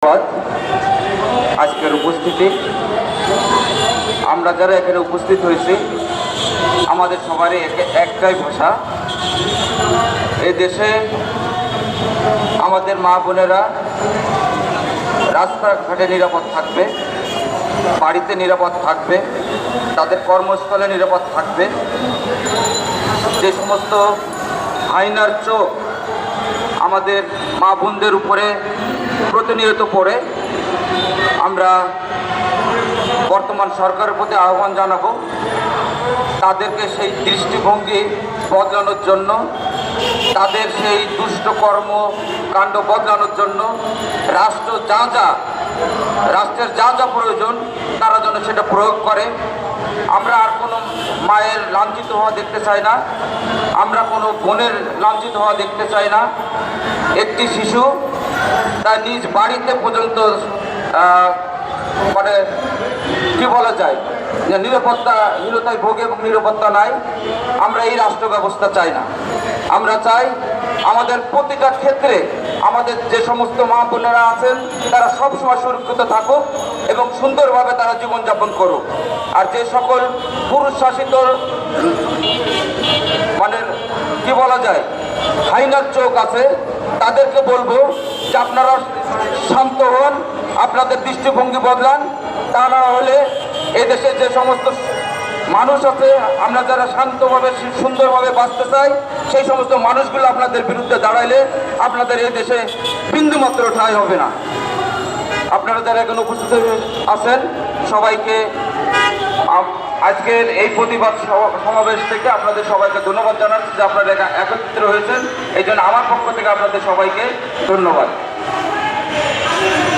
ধন্যবাদ আজকের উপস্থিতি। আমরা যারা এখানে উপস্থিত হয়েছি আমাদের সবারই একটাই ভাষা। এই দেশে আমাদের মা বোনেরা রাস্তাঘাটে নিরাপদ থাকবে, বাড়িতে নিরাপদ থাকবে, তাদের কর্মস্থলে নিরাপদ থাকবে। যে সমস্ত হাইনার চোখ আমাদের মা বোনদের উপরে প্রতিনিয়ত পড়ে, আমরা বর্তমান সরকারের প্রতি আহ্বান জানাবো তাদেরকে সেই দৃষ্টিভঙ্গি বদলানোর জন্য, তাদের সেই দুষ্ট কর্মকাণ্ড বদলানোর জন্য রাষ্ট্রের যা যা প্রয়োজন তারা যেন সেটা প্রয়োগ করে। আমরা আর কোনো মায়ের লাঞ্ছিত হওয়া দেখতে চাই না, আমরা কোনো বোনের লাঞ্ছিত হওয়া দেখতে চাই না। একটি শিশু তার নিজ বাড়িতে পর্যন্ত মানে কি বলা যায় যে নিরাপত্তাহীনতায় ভোগে এবং নিরাপত্তা নাই। আমরা এই রাষ্ট্র ব্যবস্থা চাই না। আমরা চাই আমাদের প্রতিটা ক্ষেত্রে আমাদের যে সমস্ত মা বোনেরা আছেন তারা সবসময় সুরক্ষিত থাকুক এবং সুন্দরভাবে তারা জীবনযাপন করুক। আর যে সকল পুরুষ শাসিত মানে কি বলা যায় হাইনার চোখ আছে তাদেরকে বলবো যে আপনারা শান্ত হন, আপনাদের দৃষ্টিভঙ্গি বদলান। তা না হলে এদেশে যে সমস্ত মানুষ আছে আমরা যারা শান্তভাবে সুন্দরভাবে বাঁচতে চাই সেই সমস্ত মানুষগুলো আপনাদের বিরুদ্ধে দাঁড়াইলে আপনাদের এই দেশে বিন্দুমাত্র ঠাঁই হবে না। আপনারা যারা এখানে উপস্থিত আছেন সবাইকে আজকের এই প্রতিবাদ সমাবেশ থেকে আপনাদের সবাইকে ধন্যবাদ জানাচ্ছি যে আপনারা একত্রিত হয়েছেন। এই জন্য আমার পক্ষ থেকে আপনাদের সবাইকে ধন্যবাদ।